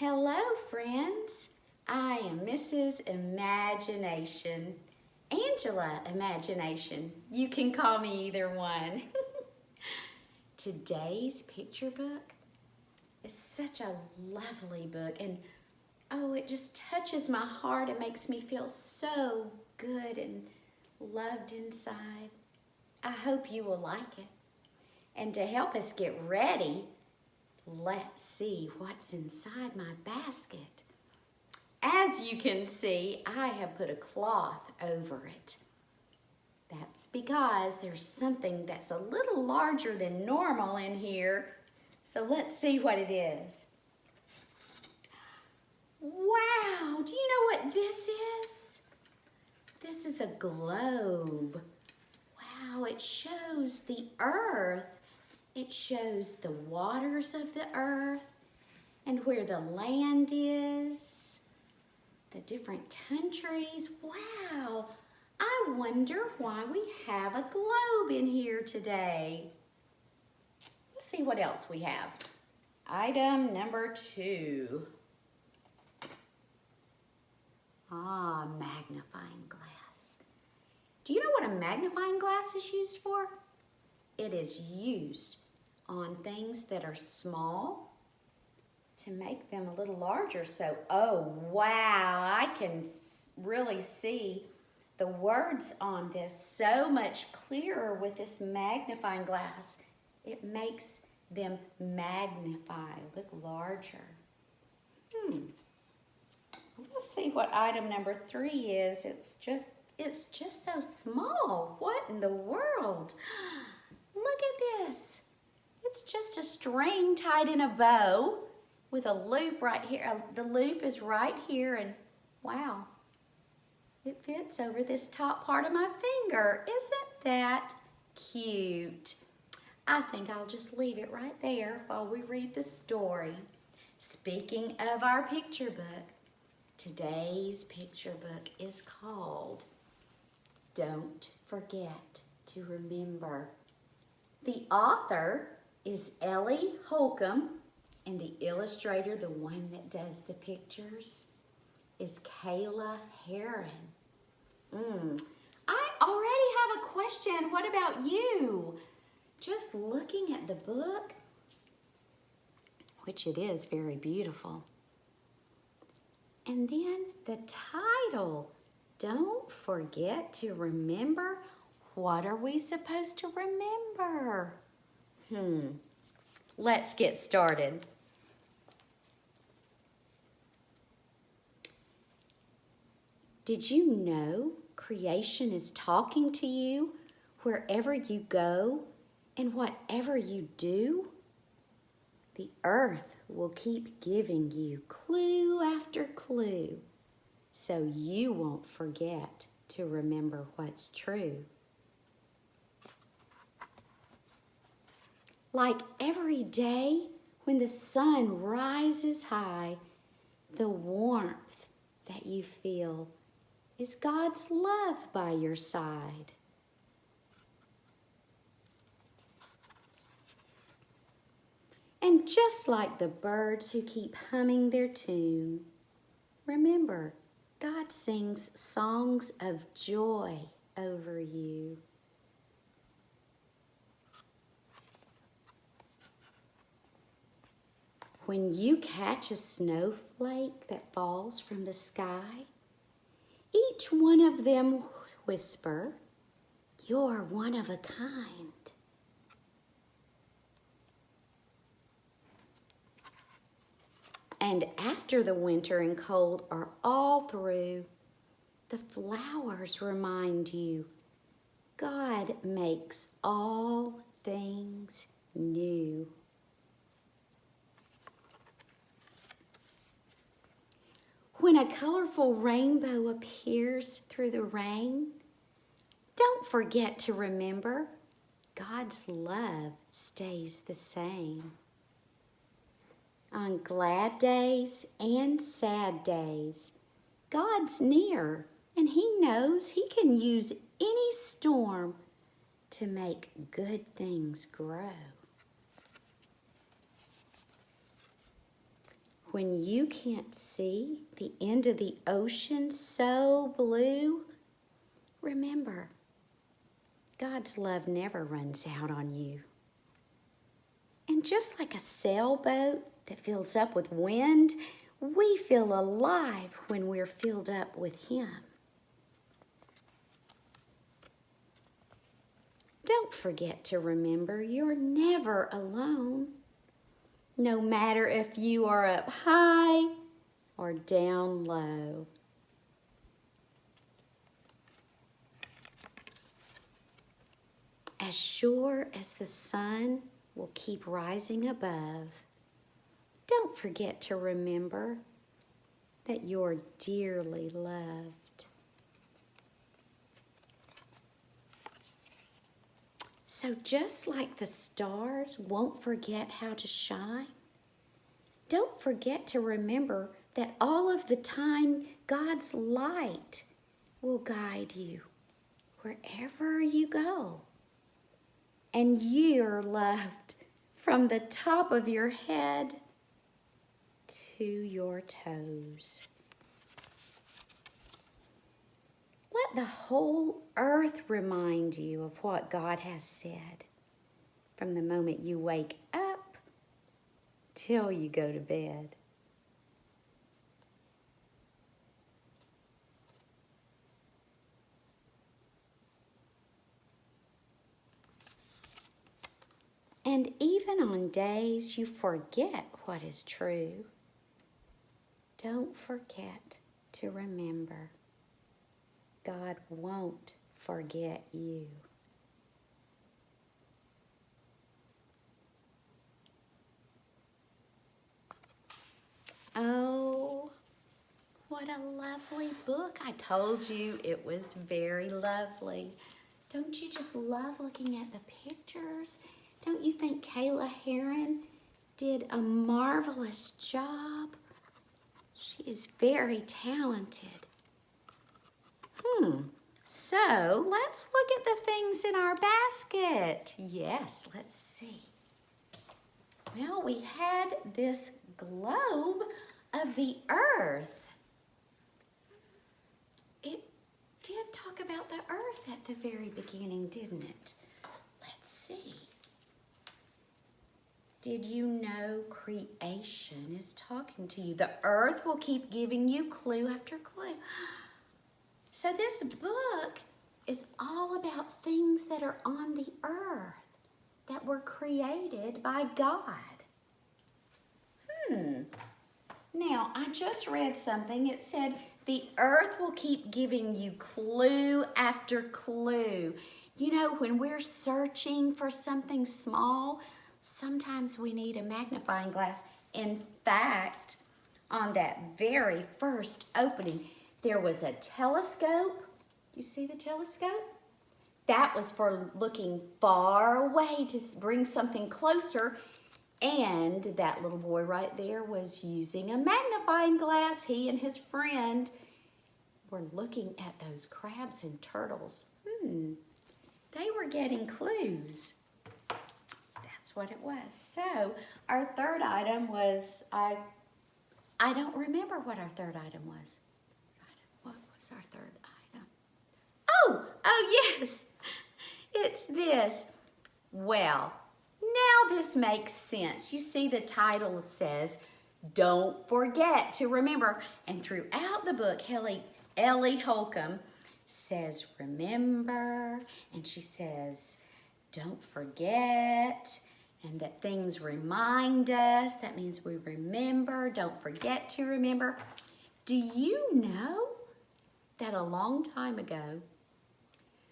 Hello, friends. I am Mrs. Imagination, Angela Imagination. You can call me either one. Today's picture book is such a lovely book, and oh, it just touches my heart. It makes me feel so good and loved inside. I hope you will like it. And to help us get ready, let's see what's inside my basket. As you can see, I have put a cloth over it. That's because there's something that's a little larger than normal in here. So let's see what it is. Wow, do you know what this is? This is a globe. Wow, it shows the earth. It shows the waters of the earth and where the land is, the different countries. Wow, I wonder why we have a globe in here today. Let's see what else we have. Item number 2. Magnifying glass. Do you know what a magnifying glass is used for? It is used on things that are small to make them a little larger. So, oh wow, I can really see the words on this so much clearer with this magnifying glass. It makes them magnify, look larger. Let's see what item number 3 is. It's just so small. What in the world? Look at this. It's just a string tied in a bow with a loop right here. The loop is right here, and wow, it fits over this top part of my finger. Isn't that cute? I think I'll just leave it right there while we read the story. Speaking of our picture book, today's picture book is called Don't Forget to Remember. The author is Ellie Holcomb, and the illustrator, the one that does the pictures, is Kayla Heron. I already have a question. What about you? Just looking at the book, which it is very beautiful. And then the title, Don't Forget to Remember. What are we supposed to remember? Let's get started. Did you know creation is talking to you wherever you go and whatever you do? The earth will keep giving you clue after clue so you won't forget to remember what's true. Like every day when the sun rises high, the warmth that you feel is God's love by your side. And just like the birds who keep humming their tune, remember, God sings songs of joy over you. When you catch a snowflake that falls from the sky, each one of them whisper, "You're one of a kind." And after the winter and cold are all through, the flowers remind you, God makes all things new. When a colorful rainbow appears through the rain, don't forget to remember God's love stays the same. On glad days and sad days, God's near, and He knows He can use any storm to make good things grow. when you can't see the end of the ocean so blue, remember, God's love never runs out on you. And just like a sailboat that fills up with wind, we feel alive when we're filled up with Him. Don't forget to remember you're never alone, no matter if you are up high or down low. As sure as the sun will keep rising above, don't forget to remember that you're dearly loved. So just like the stars won't forget how to shine, don't forget to remember that all of the time God's light will guide you wherever you go. And you're loved from the top of your head to your toes. Let the whole earth remind you of what God has said from the moment you wake up till you go to bed. And even on days you forget what is true, don't forget to remember God won't forget you. Oh, what a lovely book. I told you it was very lovely. Don't you just love looking at the pictures? Don't you think Kayla Heron did a marvelous job? She is very talented. So let's look at the things in our basket. Yes, let's see. Well, we had this globe of the earth. It did talk about the earth at the very beginning, didn't it? Let's see. Did you know creation is talking to you? The earth will keep giving you clue after clue. So this book is all about things that are on the earth that were created by God. Now, I just read something. It said, the earth will keep giving you clue after clue. You know, when we're searching for something small, sometimes we need a magnifying glass. In fact, on that very first opening, there was a telescope. You see the telescope? That was for looking far away to bring something closer. And that little boy right there was using a magnifying glass. He and his friend were looking at those crabs and turtles. They were getting clues. That's what it was. So our third item was, I don't remember what our third item was. What was our third item? Oh yes, it's this. Well, now this makes sense. You see the title says, don't forget to remember. And throughout the book, Ellie Holcomb says, remember. And she says, don't forget. And that things remind us. That means we remember. Don't forget to remember. Do you know that a long time ago,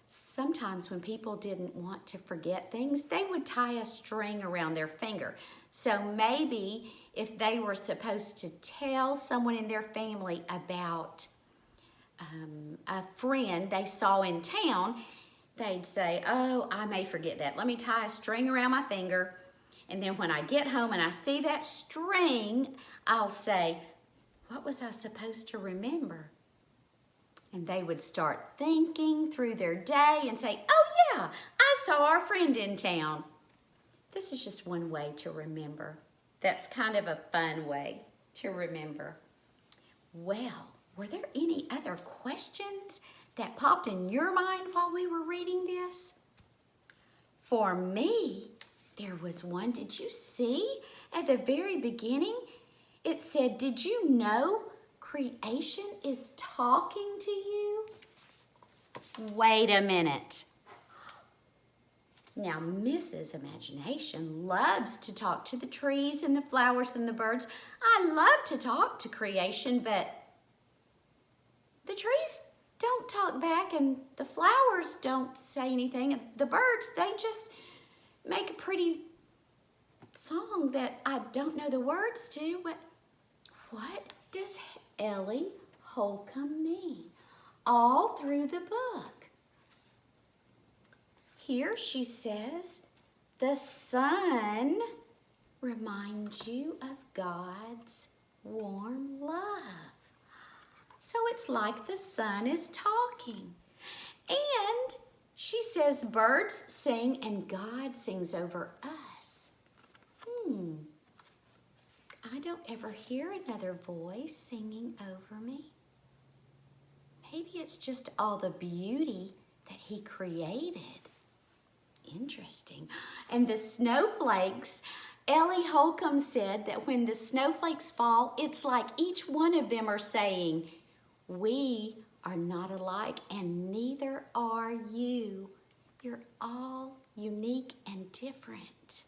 sometimes when people didn't want to forget things, they would tie a string around their finger. So maybe if they were supposed to tell someone in their family about a friend they saw in town, they'd say, oh, I may forget that. Let me tie a string around my finger. And then when I get home and I see that string, I'll say, what was I supposed to remember? And they would start thinking through their day and say, oh yeah, I saw our friend in town. This is just one way to remember. That's kind of a fun way. to remember. Well, were there any other questions that popped in your mind while we were reading this? For me, there was one. Did you see at the very beginning? It said, did you know creation is talking to you? Wait a minute. Now, Mrs. Imagination loves to talk to the trees and the flowers and the birds. I love to talk to creation, but the trees don't talk back and the flowers don't say anything. And the birds, they just make a pretty song that I don't know the words to. But what does Ellie Holcomb mean all through the book? Here she says, the sun reminds you of God's warm love. So it's like the sun is talking. And she says birds sing and God sings over us. I don't ever hear another voice singing over me. Maybe it's just all the beauty that he created. Interesting. And the snowflakes, Ellie Holcomb said that when the snowflakes fall, it's like each one of them are saying, we are not alike and neither are you. You're all unique and different.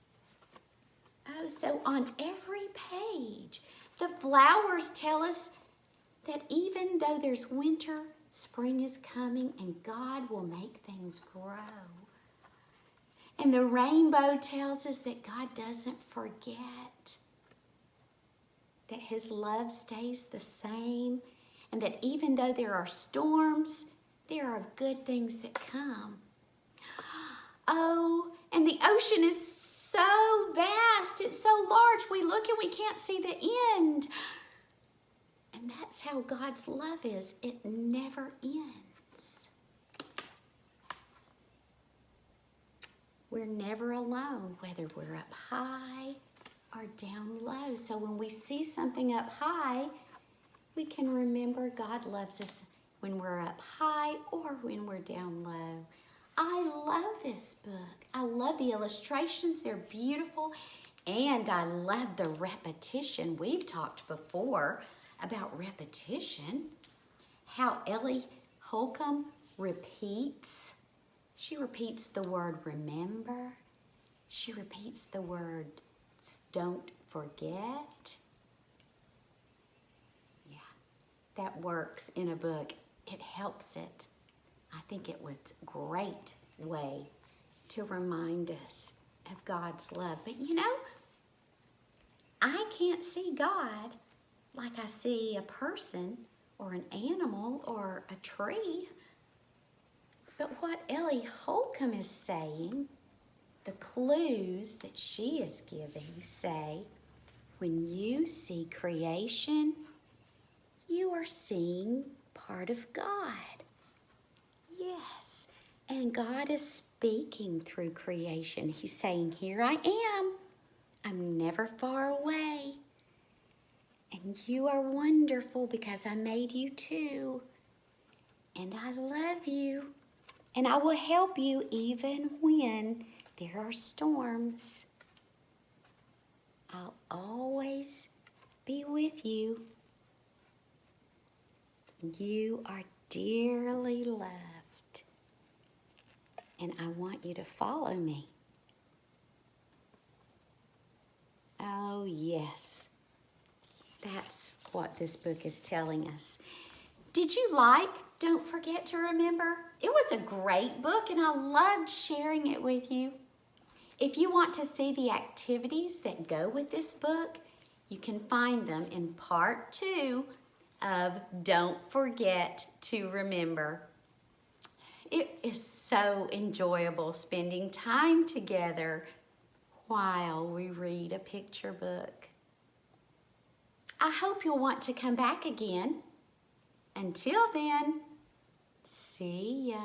Oh, so on every page, the flowers tell us that even though there's winter, spring is coming and God will make things grow. And the rainbow tells us that God doesn't forget, that his love stays the same, and that even though there are storms, there are good things that come. Oh, and the ocean is so vast, it's so large, we look and we can't see the end. And that's how God's love is, it never ends. We're never alone, whether we're up high or down low. So when we see something up high, we can remember God loves us when we're up high or when we're down low. I love this book. I love the illustrations. They're beautiful. And I love the repetition. We've talked before about repetition. How Ellie Holcomb repeats. She repeats the word remember. She repeats the word don't forget. Yeah, that works in a book. It helps it. I think it was a great way to remind us of God's love. But you know, I can't see God like I see a person or an animal or a tree. But what Ellie Holcomb is saying, the clues that she is giving say, when you see creation, you are seeing part of God. Yes, and God is speaking through creation. He's saying, here I am. I'm never far away. And you are wonderful because I made you too. And I love you. And I will help you even when there are storms. I'll always be with you. You are dearly loved. And I want you to follow me. Oh, yes. That's what this book is telling us. Did you like Don't Forget to Remember? It was a great book and I loved sharing it with you. If you want to see the activities that go with this book, you can find them in part 2 of Don't Forget to Remember. It is so enjoyable spending time together while we read a picture book. I hope you'll want to come back again. Until then, see ya.